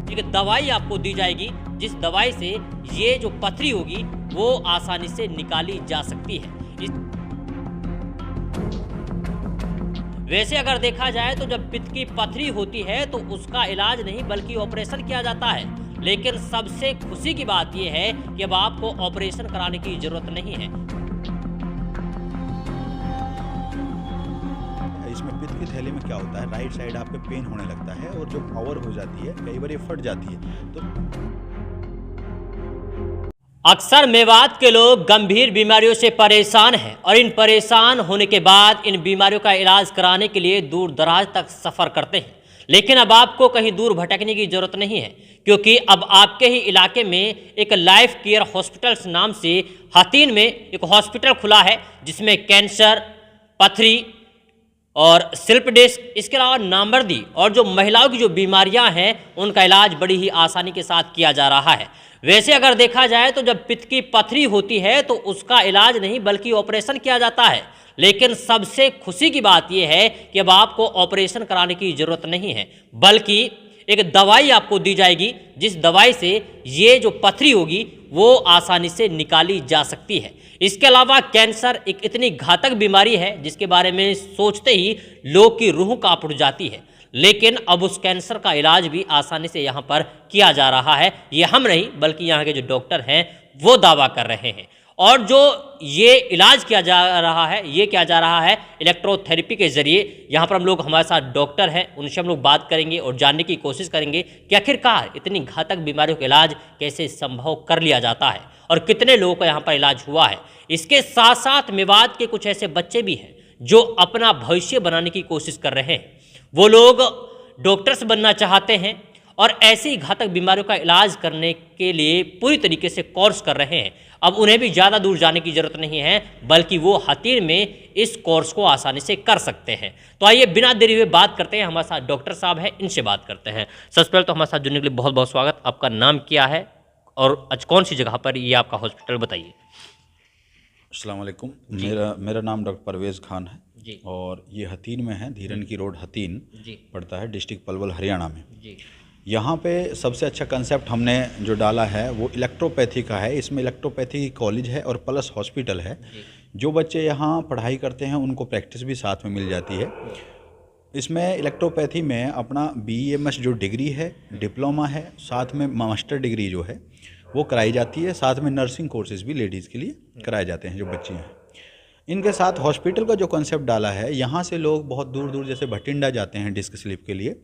एक दवाई आपको दी जाएगी जिस दवाई से ये जो पथरी होगी वो आसानी से निकाली जा सकती है। वैसे अगर देखा जाए तो जब पित्त की पथरी होती है तो उसका इलाज नहीं बल्कि ऑपरेशन किया जाता है, लेकिन सबसे खुशी की बात यह है कि अब आपको ऑपरेशन कराने की जरूरत नहीं है। इसमें पित्त की थैली में क्या होता है, राइट साइड आपके पेन होने लगता है और जो पावर हो जाती है कई बार ये फट जाती है। तो अक्सर मेवात के लोग गंभीर बीमारियों से परेशान हैं और इन परेशान होने के बाद इन बीमारियों का इलाज कराने के लिए दूर दराज तक सफ़र करते हैं। लेकिन अब आपको कहीं दूर भटकने की ज़रूरत नहीं है, क्योंकि अब आपके ही इलाके में एक लाइफ केयर हॉस्पिटल्स नाम से हथीन में एक हॉस्पिटल खुला है, जिसमें कैंसर, पथरी और स्लिप डिस्क, इसके अलावा नामर्दी और जो महिलाओं की जो बीमारियां हैं उनका इलाज बड़ी ही आसानी के साथ किया जा रहा है। वैसे अगर देखा जाए तो जब पित्त की पथरी होती है तो उसका इलाज नहीं बल्कि ऑपरेशन किया जाता है, लेकिन सबसे खुशी की बात यह है कि अब आपको ऑपरेशन कराने की ज़रूरत नहीं है, बल्कि एक दवाई आपको दी जाएगी जिस दवाई से ये जो पथरी होगी वो आसानी से निकाली जा सकती है। इसके अलावा कैंसर एक इतनी घातक बीमारी है जिसके बारे में सोचते ही लोग की रूह कांप उठ जाती है, लेकिन अब उस कैंसर का इलाज भी आसानी से यहाँ पर किया जा रहा है। ये हम नहीं बल्कि यहाँ के जो डॉक्टर हैं वो दावा कर रहे हैं। और जो ये इलाज किया जा रहा है, ये किया जा रहा है इलेक्ट्रोथेरेपी के ज़रिए। यहाँ पर हम लोग, हमारे साथ डॉक्टर हैं, उनसे हम लोग बात करेंगे और जानने की कोशिश करेंगे कि आखिरकार इतनी घातक बीमारियों का इलाज कैसे संभव कर लिया जाता है और कितने लोगों का यहाँ पर इलाज हुआ है। इसके साथ साथ मेवात के कुछ ऐसे बच्चे भी हैं जो अपना भविष्य बनाने की कोशिश कर रहे हैं। वो लोग डॉक्टर्स बनना चाहते हैं और ऐसी घातक बीमारियों का इलाज करने के लिए पूरी तरीके से कोर्स कर रहे हैं। अब उन्हें भी ज़्यादा दूर जाने की ज़रूरत नहीं है, बल्कि वो हथीन में इस कोर्स को आसानी से कर सकते हैं। तो आइए बिना देरी हुए बात करते हैं, हमारे साथ डॉक्टर साहब हैं, इनसे बात करते हैं। सबसे पहले तो हमारे साथ जुड़ने के लिए बहुत बहुत स्वागत। आपका नाम क्या है और आज कौन सी जगह पर ये आपका हॉस्पिटल, बताइए। अस्सलाम वालेकुम, मेरा नाम डॉक्टर परवेज़ खान है जी। और ये हथीन में है, धीरन की रोड हथीन जी पड़ता है, डिस्ट्रिक्ट पलवल हरियाणा में जी। यहाँ पे सबसे अच्छा कंसेप्ट हमने जो डाला है वो इलेक्ट्रोपैथी का है। इसमें इलेक्ट्रोपैथी कॉलेज है और प्लस हॉस्पिटल है। जो बच्चे यहाँ पढ़ाई करते हैं उनको प्रैक्टिस भी साथ में मिल जाती है। इसमें इलेक्ट्रोपैथी में अपना BEMS जो डिग्री है, डिप्लोमा है, साथ में मास्टर डिग्री जो है वो कराई जाती है। साथ में नर्सिंग कोर्सेज भी लेडीज़ के लिए कराए जाते हैं जो बच्चे हैं। इनके साथ हॉस्पिटल का जो कॉन्सेप्ट डाला है, यहाँ से लोग बहुत दूर दूर जैसे भटिंडा जाते हैं डिस्क स्लिप के लिए,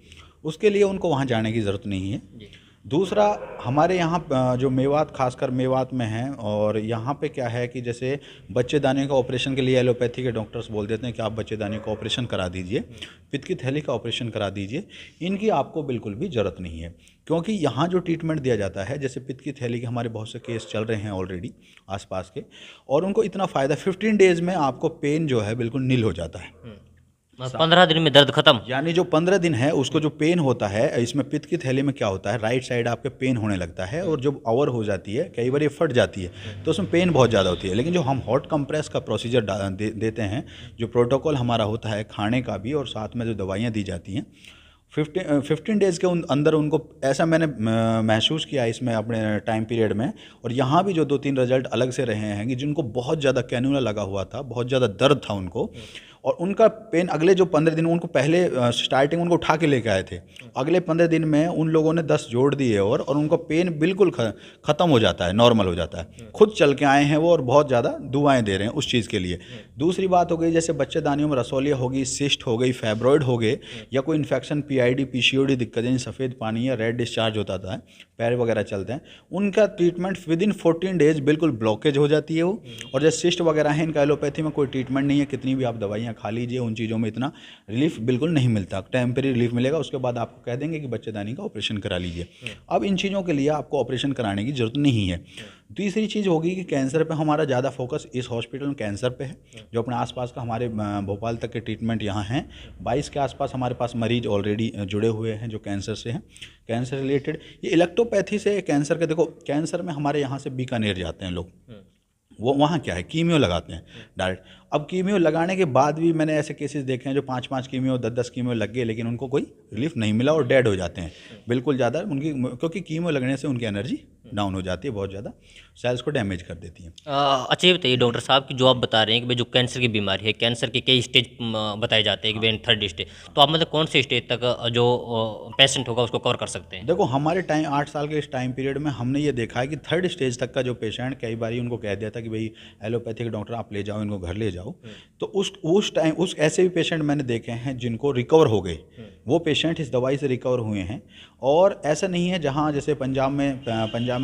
उसके लिए उनको वहाँ जाने की ज़रूरत नहीं है। दूसरा, हमारे यहाँ जो मेवात, खासकर मेवात में है, और यहाँ पे क्या है कि जैसे बच्चेदानी का ऑपरेशन के लिए एलोपैथी के डॉक्टर्स बोल देते हैं कि आप बच्चेदानी का ऑपरेशन करा दीजिए, पित्त की थैली का ऑपरेशन करा दीजिए। इनकी आपको बिल्कुल भी ज़रूरत नहीं है, क्योंकि यहाँ जो ट्रीटमेंट दिया जाता है, जैसे पित्त की थैली के हमारे बहुत से केस चल रहे हैं ऑलरेडी आसपास के, और उनको इतना फ़ायदा, 15 डेज़ में आपको पेन जो है बिल्कुल नील हो जाता है। 15 दिन में दर्द खत्म, यानी जो 15 दिन है उसको जो पेन होता है, इसमें पित्त की थैली में क्या होता है, राइट साइड आपके पेन होने लगता है और जब ओवर हो जाती है, कई बार ये फट जाती है तो उसमें पेन बहुत ज़्यादा होती है। लेकिन जो हम हॉट कंप्रेस का प्रोसीजर देते हैं, जो प्रोटोकॉल हमारा होता है खाने का भी और साथ में जो दवाइयाँ दी जाती हैं, 15 डेज़ के अंदर उनको, ऐसा मैंने महसूस किया इसमें अपने टाइम पीरियड में। और यहाँ भी जो 2-3 रिजल्ट अलग से रहे हैं कि जिनको बहुत ज़्यादा कैनुला लगा हुआ था, बहुत ज़्यादा दर्द था उनको, और उनका पेन अगले जो 15 दिन, उनको पहले स्टार्टिंग उनको उठा के लेके आए थे, अगले 15 दिन में उन लोगों ने 10 जोड़ दिए और उनका पेन बिल्कुल ख़त्म हो जाता है, नॉर्मल हो जाता है। खुद चल के आए हैं वो और बहुत ज़्यादा दुआएं दे रहे हैं उस चीज़ के लिए। दूसरी बात हो गई, जैसे बच्चेदानियों में रसौलिया होगी, सिस्ट हो गई, फैब्रॉइड हो गए, या कोई इन्फेक्शन, PID PCOD दिक्कत, यानी सफ़ेद पानी या रेड डिस्चार्ज होता था, पैर वगैरह चलते हैं, उनका ट्रीटमेंट विदिन 14 डेज़ बिल्कुल ब्लॉकेज हो जाती है वो। और जैसे सिस्ट वगैरह है, इनका एलोपैथी में कोई ट्रीटमेंट नहीं है, कितनी भी आप दवाइयाँ खा लीजिए, उन चीज़ों में इतना रिलीफ बिल्कुल नहीं मिलता। टेम्परेरी रिलीफ मिलेगा, उसके बाद आपको कह देंगे कि बच्चेदानी का ऑपरेशन करा लीजिए। अब इन चीज़ों के लिए आपको ऑपरेशन कराने की ज़रूरत नहीं है। तीसरी चीज़ होगी कि कैंसर पे हमारा ज़्यादा फोकस इस हॉस्पिटल में कैंसर पे है। जो अपने आसपास का, हमारे भोपाल तक के ट्रीटमेंट यहाँ हैं, 22 के आसपास हमारे पास मरीज ऑलरेडी जुड़े हुए हैं जो कैंसर से हैं, कैंसर रिलेटेड। ये इलेक्ट्रोपैथी से कैंसर के, देखो कैंसर में हमारे यहाँ से बीकानेर जाते हैं लोग, वो वहाँ क्या है, कीमियो लगाते हैं डायरेक्ट। अब कीमियो लगाने के बाद भी मैंने ऐसे केसेस देखे हैं जो 5-5 कीमियो 10-10 कीमियो लग गए, लेकिन उनको कोई रिलीफ नहीं मिला और डेड हो जाते हैं बिल्कुल ज़्यादा उनकी, क्योंकि कीमियो लगने से उनकी एनर्जी डाउन हो जाती है, बहुत ज़्यादा सेल्स को डैमेज कर देती है। अच्छा ये बताइए डॉक्टर साहब कि जो आप बता रहे हैं कि भाई जो कैंसर की बीमारी है, कैंसर के कई स्टेज बताए जाते हैं कि भाई 3rd स्टेज, तो आप मतलब कौन से स्टेज तक जो पेशेंट होगा उसको कवर कर सकते हैं? देखो हमारे टाइम 8 साल के इस टाइम पीरियड में हमने ये देखा है कि 3rd स्टेज तक का जो पेशेंट, कई बार उनको कह दिया था कि भाई एलोपैथिक डॉक्टर आप ले जाओ, इनको घर ले जाओ, तो उस टाइम उस ऐसे भी पेशेंट मैंने देखे हैं जिनको रिकवर हो गए, वो पेशेंट इस दवाई से रिकवर हुए हैं। और ऐसा नहीं है, जहाँ जैसे पंजाब में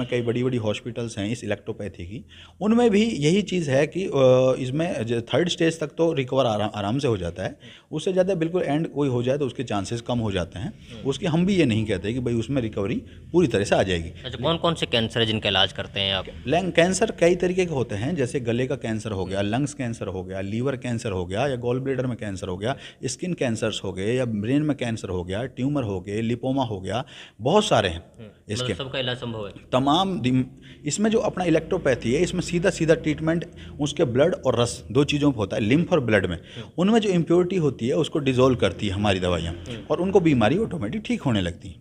कई बड़ी बड़ी हॉस्पिटल्स हैं इस इलेक्ट्रोपैथी की, उनमें भी यही चीज़ है कि इसमें 3rd स्टेज तक तो रिकवर आराम से हो जाता है, उससे ज़्यादा बिल्कुल एंड कोई हो जाए तो उसके चांसेस कम हो जाते हैं उसके। हम भी ये नहीं कहते कि भाई उसमें रिकवरी पूरी तरह से आ जाएगी। अच्छा, कौन कौन से कैंसर है जिनका इलाज करते हैं आप? लंग कैंसर कई तरीके के होते हैं, जैसे गले का कैंसर हो गया, लंग्स कैंसर हो गया, लीवर कैंसर हो गया, या गॉल ब्लेडर में कैंसर हो गया, स्किन कैंसर्स हो गए, या ब्रेन में कैंसर हो गया, ट्यूमर हो गए, लिपोमा हो गया, बहुत सारे हैं इसके। मतलब सबका इलाज संभव है? तमाम इसमें जो अपना इलेक्ट्रोपैथी है, इसमें सीधा सीधा ट्रीटमेंट उसके ब्लड और रस, दो चीज़ों पर होता है, लिम्फ और ब्लड में। उनमें जो इम्प्योरिटी होती है उसको डिजोल्व करती है हमारी दवाइयाँ, और उनको बीमारी ऑटोमेटिक ठीक होने लगती है।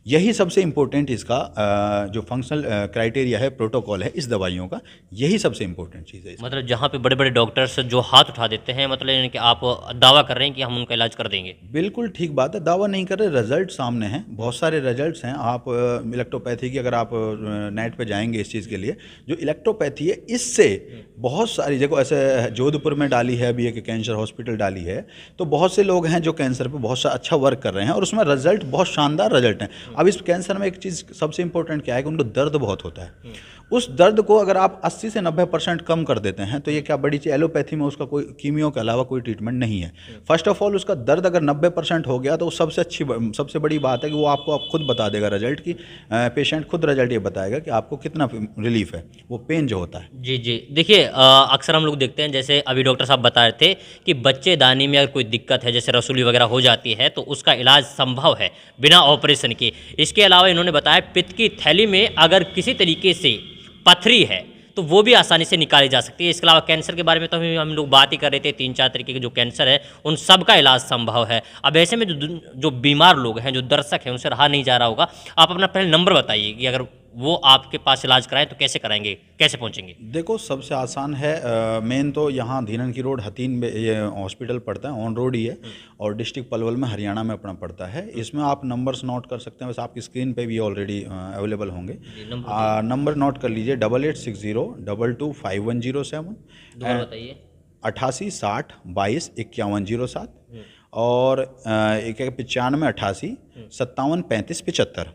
यही सबसे इम्पोर्टेंट इसका जो फंक्शनल क्राइटेरिया है, प्रोटोकॉल है इस दवाइयों का, यही सबसे इम्पोर्टेंट चीज़ है। मतलब जहाँ पे बड़े बड़े डॉक्टर्स जो हाथ उठा देते हैं, मतलब यानी कि आप दावा कर रहे हैं कि हम उनका इलाज कर देंगे? बिल्कुल ठीक बात है, दावा नहीं कर रहे, रिजल्ट सामने हैं, बहुत सारे रिजल्ट्स हैं। आप इलेक्ट्रोपैथी की अगर आप नेट पे जाएंगे इस चीज़ के लिए, जो इलेक्ट्रोपैथी है इससे बहुत सारी जगह, ऐसे जोधपुर में डाली है अभी एक कैंसर हॉस्पिटल डाली है, तो बहुत से लोग हैं जो कैंसर पे बहुत सा अच्छा वर्क कर रहे हैं और उसमें रिजल्ट बहुत शानदार रिजल्ट हैं। अब इस कैंसर में एक चीज़ सबसे इंपॉर्टेंट क्या है कि उनको दर्द बहुत होता है, उस दर्द को अगर आप 80 से 90% कम कर देते हैं तो ये क्या बड़ी चीज़। एलोपैथी में उसका कोई कीमियो के अलावा कोई ट्रीटमेंट नहीं है। फर्स्ट ऑफ ऑल उसका दर्द अगर 90% हो गया तो सबसे बड़ी बात है कि वो आपको खुद बता देगा रिजल्ट की, पेशेंट खुद रिजल्ट ये बताएगा कि आपको कितना रिलीफ है, वो पेन जो होता है। जी जी, देखिए अक्सर हम लोग देखते हैं, जैसे अभी डॉक्टर साहब बता रहे थे कि बच्चेदानी में अगर कोई दिक्कत है, जैसे रसोली वगैरह हो जाती है, तो उसका इलाज संभव है बिना ऑपरेशन के। इसके अलावा इन्होंने बताया पित्त की थैली में अगर किसी तरीके से पथरी है तो वो भी आसानी से निकाली जा सकती है। इसके अलावा कैंसर के बारे में तो हम लोग बात ही कर रहे थे, 3-4 तरीके के जो कैंसर है उन सब का इलाज संभव है। अब ऐसे में जो बीमार लोग हैं, जो दर्शक हैं, उनसे रहा नहीं जा रहा होगा, आप अपना पहले नंबर बताइए कि अगर वो आपके पास इलाज कराएं तो कैसे कराएंगे, कैसे पहुंचेंगे? देखो सबसे आसान है, मेन तो यहाँ धीनन की रोड हतीन में ये हॉस्पिटल पड़ता है, ऑन रोड ही है, और डिस्ट्रिक्ट पलवल में हरियाणा में अपना पड़ता है। इसमें आप नंबर्स नोट कर सकते हैं, बस आपकी स्क्रीन पे भी ऑलरेडी अवेलेबल होंगे। नंबर नोट कर लीजिए 8860225107, बताइए 88 60 22 5107, और 9588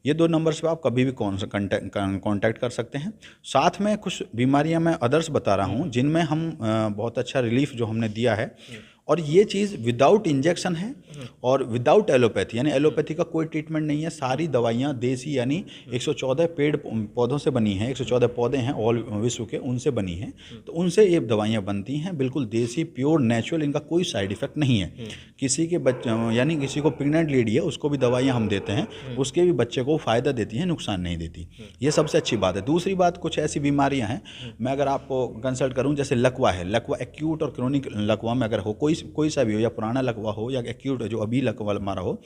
ये 2 नंबर्स पे आप कभी भी कांटेक्ट कर सकते हैं। साथ में कुछ बीमारियां मैं अदर्स बता रहा हूं जिनमें हम बहुत अच्छा रिलीफ जो हमने दिया है, और ये चीज़ विदाउट इंजेक्शन है और विदाउट एलोपैथी, यानी एलोपैथी का कोई ट्रीटमेंट नहीं है। सारी दवाइयाँ देसी, यानी 114 पेड़ पौधों से बनी हैं, 114 पौधे हैं ऑल विश्व के, उनसे बनी हैं, तो उनसे ये दवाइयाँ बनती हैं, बिल्कुल देसी, प्योर, नेचुरल, इनका कोई साइड इफेक्ट नहीं है। किसी के बच्चे, यानी किसी को प्रेग्नेंट लेडी है उसको भी दवाइयाँ हम देते हैं, उसके भी बच्चे को फ़ायदा देती हैं, नुकसान नहीं देती। ये सबसे अच्छी बात है। दूसरी बात, कुछ ऐसी बीमारियाँ हैं, मैं अगर आपको कंसल्ट करूँ, जैसे लकवा है, लकवा एक्यूट और क्रोनिक लकवा में अगर हो, कोई सा भी हो, या पुराना लकवा हो या एक्यूट जो अभी लकवा हमारा हो,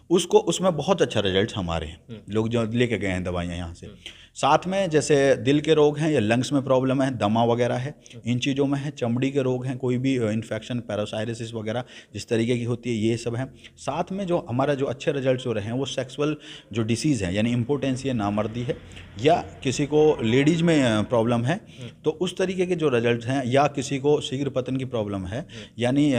उसमें बहुत अच्छा रिजल्ट हमारे हैं, लोग जो लेके गए हैं दवाइयाँ यहाँ से। साथ में जैसे दिल के रोग हैं या लंग्स में प्रॉब्लम है, दमा वगैरह है, इन चीज़ों में है, चमड़ी के रोग हैं, कोई भी इन्फेक्शन, पैरासाइटिस वगैरह जिस तरीके की होती है, ये सब है। साथ में जो हमारा जो अच्छे रिजल्ट्स हो रहे हैं वो सेक्सुअल जो डिसीज़ है, यानी इम्पोर्टेंसी है, नामर्दी है, या किसी को लेडीज़ में प्रॉब्लम है तो उस तरीके के जो रिजल्ट हैं, या किसी को शीघ्र पतन की प्रॉब्लम है, यानी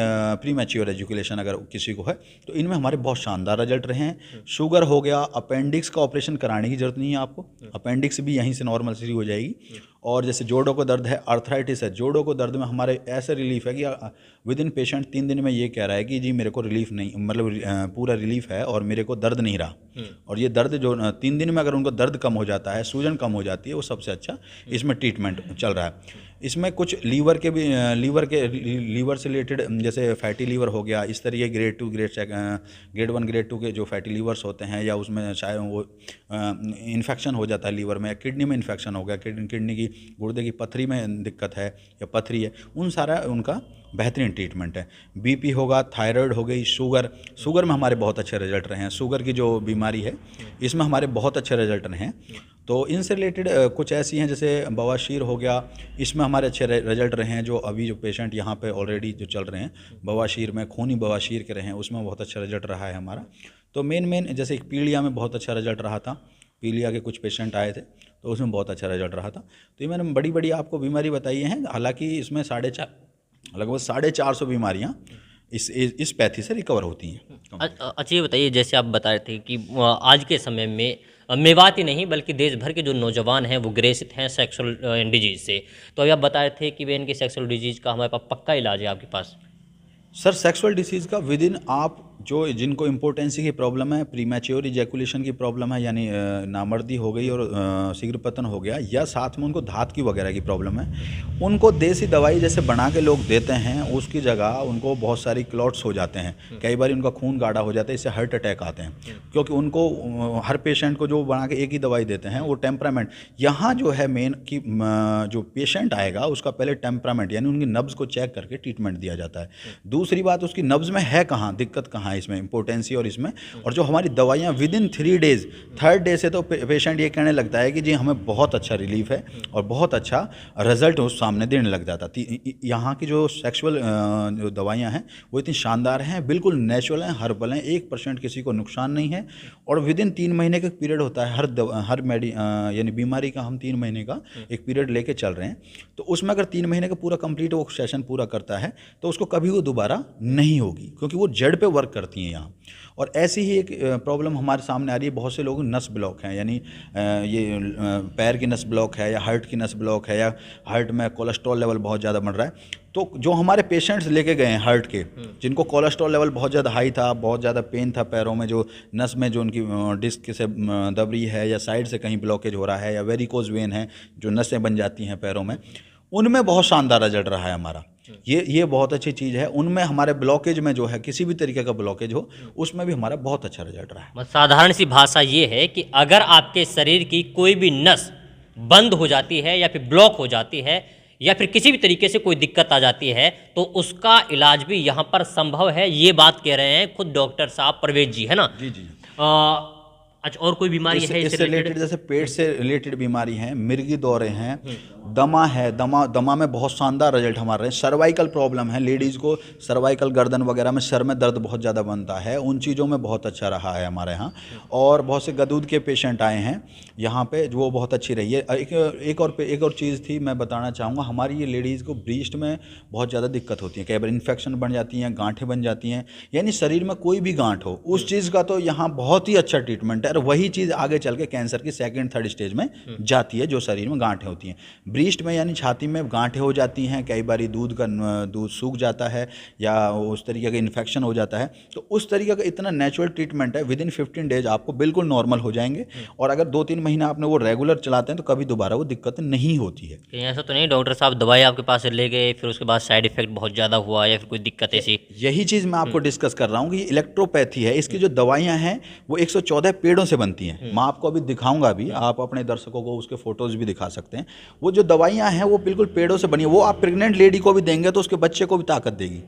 प्री मैच्योर एजुकेशन अगर किसी को है, तो इनमें हमारे बहुत शानदार रिजल्ट रहे हैं। शुगर हो गया, अपेंडिक्स का ऑपरेशन कराने की जरूरत नहीं है आपको, अपेंडिक्स भी यहीं से नॉर्मल सी हो जाएगी। और जैसे जोड़ों को दर्द है, अर्थराइटिस है, जोड़ों को दर्द में हमारे ऐसे रिलीफ है कि विद इन पेशेंट 3 दिन में ये कह रहा है कि जी मेरे को रिलीफ नहीं, मतलब पूरा रिलीफ है और मेरे को दर्द नहीं रहा। और ये दर्द जो 3 दिन में अगर उनको दर्द कम हो जाता है, सूजन कम हो जाती है, वो सबसे अच्छा इसमें ट्रीटमेंट चल रहा है। इसमें कुछ लीवर से रिलेटेड, जैसे फैटी लीवर हो गया, इस तरीके ग्रेड 2 ग्रेड 1 ग्रेड 2 के जो फैटी लीवर्स होते हैं, या उसमें शायद वो इन्फेक्शन हो जाता है लीवर में, या किडनी में इन्फेक्शन हो गया, किडनी की गुर्दे की पथरी में दिक्कत है या पथरी है, उन सारा उनका बेहतरीन ट्रीटमेंट है। बीपी होगा, थायराइड हो गई, शुगर में हमारे बहुत अच्छे रिजल्ट रहे हैं। शुगर की जो बीमारी है इसमें हमारे बहुत अच्छे रिजल्ट रहे हैं। तो इनसे रिलेटेड कुछ ऐसी हैं जैसे बवासीर हो गया, इसमें हमारे अच्छे रिजल्ट रहे हैं। जो अभी जो पेशेंट यहाँ पे ऑलरेडी जो चल रहे हैं बवासीर में, खूनी बवासीर के रहे हैं, उसमें बहुत अच्छा रिजल्ट रहा है हमारा। तो मेन जैसे एक पीलिया में बहुत अच्छा रिजल्ट रहा था, पीलिया के कुछ पेशेंट आए थे तो उसमें बहुत अच्छा रिजल्ट रहा था। तो ये मैंने बड़ी आपको बीमारी बताई हैं, हालांकि इसमें लगभग 450 बीमारियाँ इस पैथी से रिकवर होती हैं। अच्छा ये बताइए, जैसे आप बता रहे थे कि आज के समय में मेवात ही नहीं बल्कि देश भर के जो नौजवान हैं वो ग्रसित हैं सेक्सुअल डिजीज़ से, तो अभी आप बता रहे थे कि वे इनकी सेक्सुअल डिजीज़ का हमारे पास पक्का इलाज है आपके पास। सर सेक्सुअल डिसीज़ का विदिन आप जिनको इम्पोर्टेंसी की प्रॉब्लम है, प्रीमैच्योर इजैकुलेशन की प्रॉब्लम है, यानी नामर्दी हो गई और शीघ्र पतन हो गया, या साथ में उनको धात की वगैरह की प्रॉब्लम है, उनको देसी दवाई जैसे बना के लोग देते हैं, उसकी जगह उनको बहुत सारी क्लॉट्स हो जाते हैं, कई बार उनका खून गाढ़ा हो जाता है, इससे हार्ट अटैक आते हैं। क्योंकि उनको हर पेशेंट को जो बना के एक ही दवाई देते हैं वो टेम्परामेंट, यहाँ जो है मेन कि जो पेशेंट आएगा उसका पहले टेम्परामेंट यानी उनकी नब्ज़ को चेक करके ट्रीटमेंट दिया जाता है। दूसरी बात, उसकी नब्ज़ में है कहाँ, दिक्कत कहाँ है इसमें, इम्पोर्टेंसी और इसमें, और जो हमारी दवाइयाँ विदिन 3 डेज़, 3rd डे से तो पेशेंट ये कहने लगता है कि जी हमें बहुत अच्छा रिलीफ है और बहुत अच्छा रिजल्ट उस सामने देने लग जाता। यहाँ की जो सेक्सुअल जो दवाइयाँ हैं वो इतनी शानदार हैं, बिल्कुल नेचुरल हैं, हर्बल हैं, 1% किसी को नुकसान नहीं है, और विदिन 3 महीने का पीरियड होता है हर यानी बीमारी का हम 3 महीने का एक पीरियड लेके चल रहे हैं। तो उसमें अगर 3 महीने का पूरा कंप्लीट वो सेशन पूरा करता है तो उसको कभी वो दोबारा नहीं होगी, क्योंकि वो जड़ पे वर्क करती हैं यहाँ। और ऐसी ही एक प्रॉब्लम हमारे सामने आ रही है, बहुत से लोग नस ब्लॉक हैं, यानी ये पैर की नस ब्लॉक है या हार्ट की नस ब्लॉक है, या हार्ट में कोलेस्ट्रॉल लेवल बहुत ज़्यादा बढ़ रहा है। तो जो हमारे पेशेंट्स लेके गए हैं हार्ट के, जिनको कोलेस्ट्रॉल लेवल बहुत ज़्यादा हाई था, बहुत ज़्यादा पेन था पैरों में, जो नस में जो उनकी डिस्क से दब रही है या साइड से कहीं ब्लॉकेज हो रहा है, या वेरिकोज वेन है जो नसें बन जाती हैं पैरों में, उनमें बहुत शानदार रिजल्ट रहा है हमारा। ये बहुत अच्छी चीज़ है। उनमें हमारे ब्लॉकेज में जो है किसी भी तरीके का ब्लॉकेज हो उसमें भी हमारा बहुत अच्छा रिजल्ट रहा है। साधारण सी भाषा ये है कि अगर आपके शरीर की कोई भी नस बंद हो जाती है या फिर ब्लॉक हो जाती है या फिर किसी भी तरीके से कोई दिक्कत आ जाती है तो उसका इलाज भी यहाँ पर संभव है, ये बात कह रहे हैं खुद डॉक्टर साहब परवेज जी, है ना? जी जी। अच्छा, और कोई बीमारी है इससे रिलेटेड? जैसे पेट से रिलेटेड बीमारी हैं, मिर्गी दौरे हैं, दमा है, दमा में बहुत शानदार रिजल्ट हमारे हैं। सर्वाइकल प्रॉब्लम है, लेडीज़ को सर्वाइकल गर्दन वगैरह में सर में दर्द बहुत ज़्यादा बनता है, उन चीज़ों में बहुत अच्छा रहा है हमारे यहाँ। और बहुत से गदूद के पेशेंट आए हैं यहाँ पे, जो वो बहुत अच्छी रही है। एक और चीज़ थी मैं बताना चाहूँगा, हमारी ये लेडीज़ को ब्रीस्ट में बहुत ज़्यादा दिक्कत होती है, कई बार इन्फेक्शन बन जाती हैं, गांठें बन जाती हैं, यानी शरीर में कोई भी गांठ हो उस चीज़ का तो यहाँ बहुत ही अच्छा ट्रीटमेंट है। और वही चीज़ आगे चल के कैंसर की 2nd 3rd स्टेज में जाती है, जो शरीर में गांठें होती हैं। ब्रीस्ट में यानी छाती में गांठें हो जाती हैं, कई बार दूध सूख जाता है या उस तरीके का इन्फेक्शन हो जाता है, तो उस तरीके का इतना नेचुरल ट्रीटमेंट है, विदिन 15 डेज आपको बिल्कुल नॉर्मल हो जाएंगे। और अगर 2-3 महीना आपने वो रेगुलर चलाते हैं तो कभी दोबारा वो दिक्कत नहीं होती है। ऐसा तो नहीं डॉक्टर साहब दवाई आपके पास से ले गए फिर उसके बाद साइड इफेक्ट बहुत ज़्यादा हुआ या फिर कोई दिक्कत ऐसी? यही चीज़ मैं आपको डिस्कस कर रहा हूँ कि इलेक्ट्रोपैथी है, इसकी जो दवाइयाँ हैं वो 114 पेड़ों से बनती हैं। मैं आपको अभी दिखाऊंगा भी, आप अपने दर्शकों को उसके फोटोज़ भी दिखा सकते हैं। वो जो दवाइयाँ हैं वो बिल्कुल पेड़ों से बनी है, वो आप प्रेग्नेंट लेडी को भी देंगे तो उसके बच्चे को भी ताकत देगी।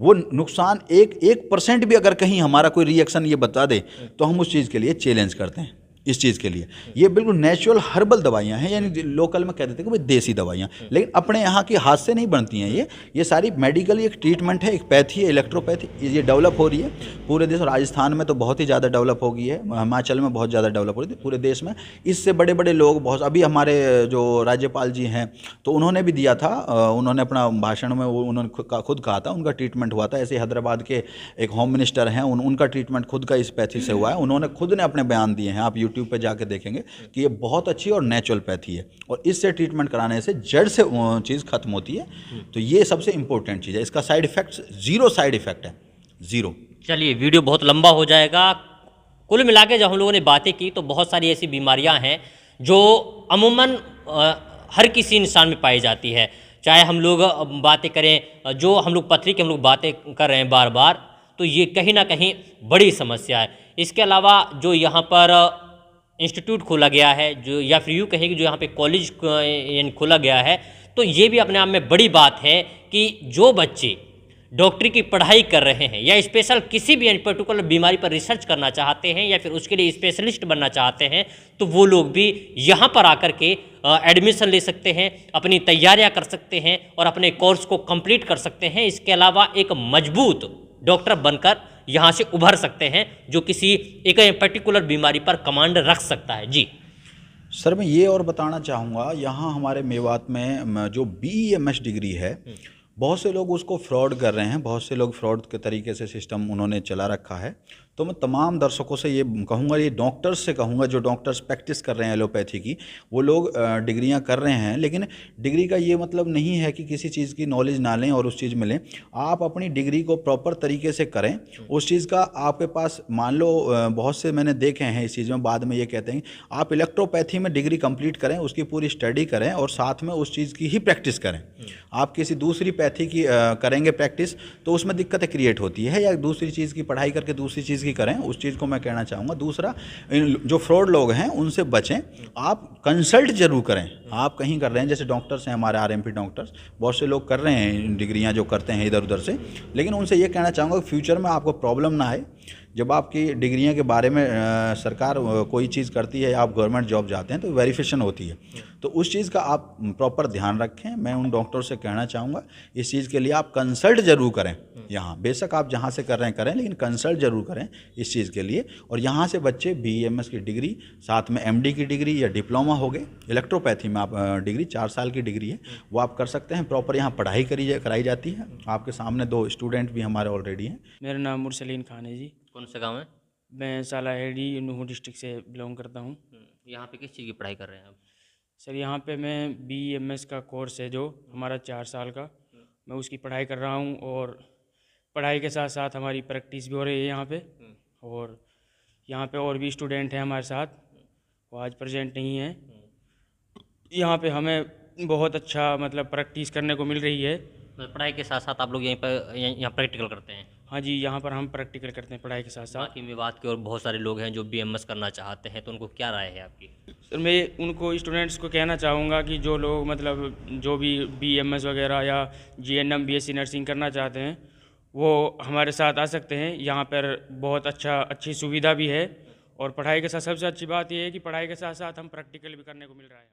वो नुकसान 1% भी अगर कहीं हमारा कोई रिएक्शन ये बता दे तो हम उस चीज़ के लिए चैलेंज करते हैं। इस चीज़ के लिए ये बिल्कुल नेचुरल हर्बल दवाइयाँ हैं, यानी लोकल में कह देते हैं कि भाई देसी दवाइयाँ, लेकिन अपने यहाँ की हाथ से नहीं बनती हैं। ये सारी मेडिकली एक ट्रीटमेंट है, एक पैथी है, इलेक्ट्रोपैथी, ये डेवलप हो रही है पूरे देश। राजस्थान में तो बहुत ही ज़्यादा डेवलप हो गई है, हिमाचल में बहुत ज़्यादा डेवलप हो रही है, पूरे देश में इससे बड़े बड़े लोग बहुत, अभी हमारे जो राज्यपाल जी हैं तो उन्होंने भी दिया था, उन्होंने अपना भाषण में उन्होंने खुद कहा था उनका ट्रीटमेंट हुआ था। ऐसे हैदराबाद के एक होम मिनिस्टर हैं, उनका ट्रीटमेंट खुद का इस पैथी से हुआ है, उन्होंने खुद ने अपने बयान दिए हैं, आप यूट्यूब पे जाके देखेंगे कि ये बहुत अच्छी और नेचुरल पैथी है और इससे ट्रीटमेंट कराने से जड़ से चीज़ खत्म होती है। तो ये सबसे इंपॉर्टेंट चीज़ है, इसका साइड इफेक्ट 0 साइड इफेक्ट है, 0। चलिए वीडियो बहुत लंबा हो जाएगा। कुल मिला के जब हम लोगों ने बातें की तो बहुत सारी ऐसी बीमारियां हैं जो अमूमन हर किसी इंसान में पाई जाती है। चाहे हम लोग बातें करें, जो हम लोग पथरी की हम लोग बातें कर रहे हैं बार बार, तो ये कहीं ना कहीं बड़ी समस्या है। इसके अलावा जो यहाँ पर इंस्टीट्यूट खोला गया है, जो या फिर यूँ कहें कि जो यहाँ पे कॉलेज खोला गया है, तो ये भी अपने आप में बड़ी बात है कि जो बच्चे डॉक्टरी की पढ़ाई कर रहे हैं या स्पेशल किसी भी पर्टिकुलर बीमारी पर रिसर्च करना चाहते हैं या फिर उसके लिए स्पेशलिस्ट बनना चाहते हैं, तो वो लोग भी यहाँ पर आकर के एडमिशन ले सकते हैं, अपनी तैयारियाँ कर सकते हैं और अपने कोर्स को कंप्लीट कर सकते हैं। इसके अलावा एक मजबूत डॉक्टर बनकर यहाँ से उभर सकते हैं, जो किसी एक पर्टिकुलर बीमारी पर कमांड रख सकता है। जी सर, मैं ये और बताना चाहूँगा, यहाँ हमारे मेवात में जो BEMS डिग्री है, बहुत से लोग उसको फ्रॉड कर रहे हैं, बहुत से लोग फ्रॉड के तरीके से सिस्टम उन्होंने चला रखा है। तो मैं तमाम दर्शकों से ये कहूँगा, ये डॉक्टर्स से कहूँगा, जो डॉक्टर्स प्रैक्टिस कर रहे हैं एलोपैथी की, वो लोग डिग्रियां कर रहे हैं, लेकिन डिग्री का ये मतलब नहीं है कि किसी चीज़ की नॉलेज ना लें और उस चीज़ में लें। आप अपनी डिग्री को प्रॉपर तरीके से करें। उस चीज़ का आपके पास, मान लो बहुत से मैंने देखे हैं इस चीज़ में, बाद में ये कहते हैं आप इलेक्ट्रोपैथी में डिग्री कंप्लीट करें, उसकी पूरी स्टडी करें और साथ में उस चीज़ की ही प्रैक्टिस करें। आप किसी दूसरी पैथी की करेंगे प्रैक्टिस, तो उसमें दिक्कतें क्रिएट होती है, या दूसरी चीज़ की पढ़ाई करके दूसरी चीज़ की करें, उस चीज़ को मैं कहना चाहूँगा। दूसरा, जो फ्रॉड लोग हैं उनसे बचें, आप कंसल्ट जरूर करें। आप कहीं कर रहे हैं, जैसे डॉक्टर्स हैं हमारे RMP डॉक्टर्स, बहुत से लोग कर रहे हैं डिग्रियां जो करते हैं इधर उधर से, लेकिन उनसे ये कहना चाहूँगा कि फ्यूचर में आपको प्रॉब्लम ना आए। जब आपकी डिग्रियां के बारे में सरकार कोई चीज़ करती है या आप गवर्नमेंट जॉब जाते हैं तो वेरिफिकेशन होती है, तो उस चीज़ का आप प्रॉपर ध्यान रखें। मैं उन डॉक्टर से कहना चाहूँगा, इस चीज़ के लिए आप कंसल्ट जरूर करें। यहाँ बेशक आप जहाँ से कर रहे हैं करें, लेकिन कंसल्ट जरूर करें इस चीज़ के लिए। और यहाँ से बच्चे BEMS की डिग्री, साथ में MD की डिग्री या डिप्लोमा हो गए, इलेक्ट्रोपैथी में आप डिग्री 4 साल की डिग्री है, वो आप कर सकते हैं। प्रॉपर यहाँ पढ़ाई कराई जाती है। आपके सामने 2 स्टूडेंट भी हमारे ऑलरेडी हैं। मेरा नाम मुरसलीन खान है जी। कौन सा गाँव है? मैं सालाहेड़ी नूहू डिस्ट्रिक्ट से बिलोंग करता हूँ। यहाँ पे किस चीज़ की पढ़ाई कर रहे हैं आप? सर यहाँ पे मैं BEMS का कोर्स है जो हमारा 4 साल का, मैं उसकी पढ़ाई कर रहा हूँ और पढ़ाई के साथ साथ हमारी प्रैक्टिस भी हो रही है यहाँ पे। और यहाँ पे और भी स्टूडेंट हैं हमारे साथ, वो आज प्रेजेंट नहीं है। यहाँ पे हमें बहुत अच्छा मतलब प्रैक्टिस करने को मिल रही है। पढ़ाई के साथ साथ आप लोग यहीं पर यहाँ प्रैक्टिकल करते हैं? हाँ जी, यहाँ पर हम प्रैक्टिकल करते हैं पढ़ाई के साथ साथ। बाकी मेवात के और बहुत सारे लोग हैं जो BMS करना चाहते हैं, तो उनको क्या राय है आपकी? सर मैं उनको स्टूडेंट्स को कहना चाहूँगा कि जो लोग मतलब जो भी BMS वगैरह या GNM BSc नर्सिंग करना चाहते हैं, वो हमारे साथ आ सकते हैं। यहाँ पर बहुत अच्छी सुविधा भी है और पढ़ाई के साथ सबसे अच्छी बात यह है कि पढ़ाई के साथ साथ हम प्रैक्टिकल भी करने को मिल रहा है।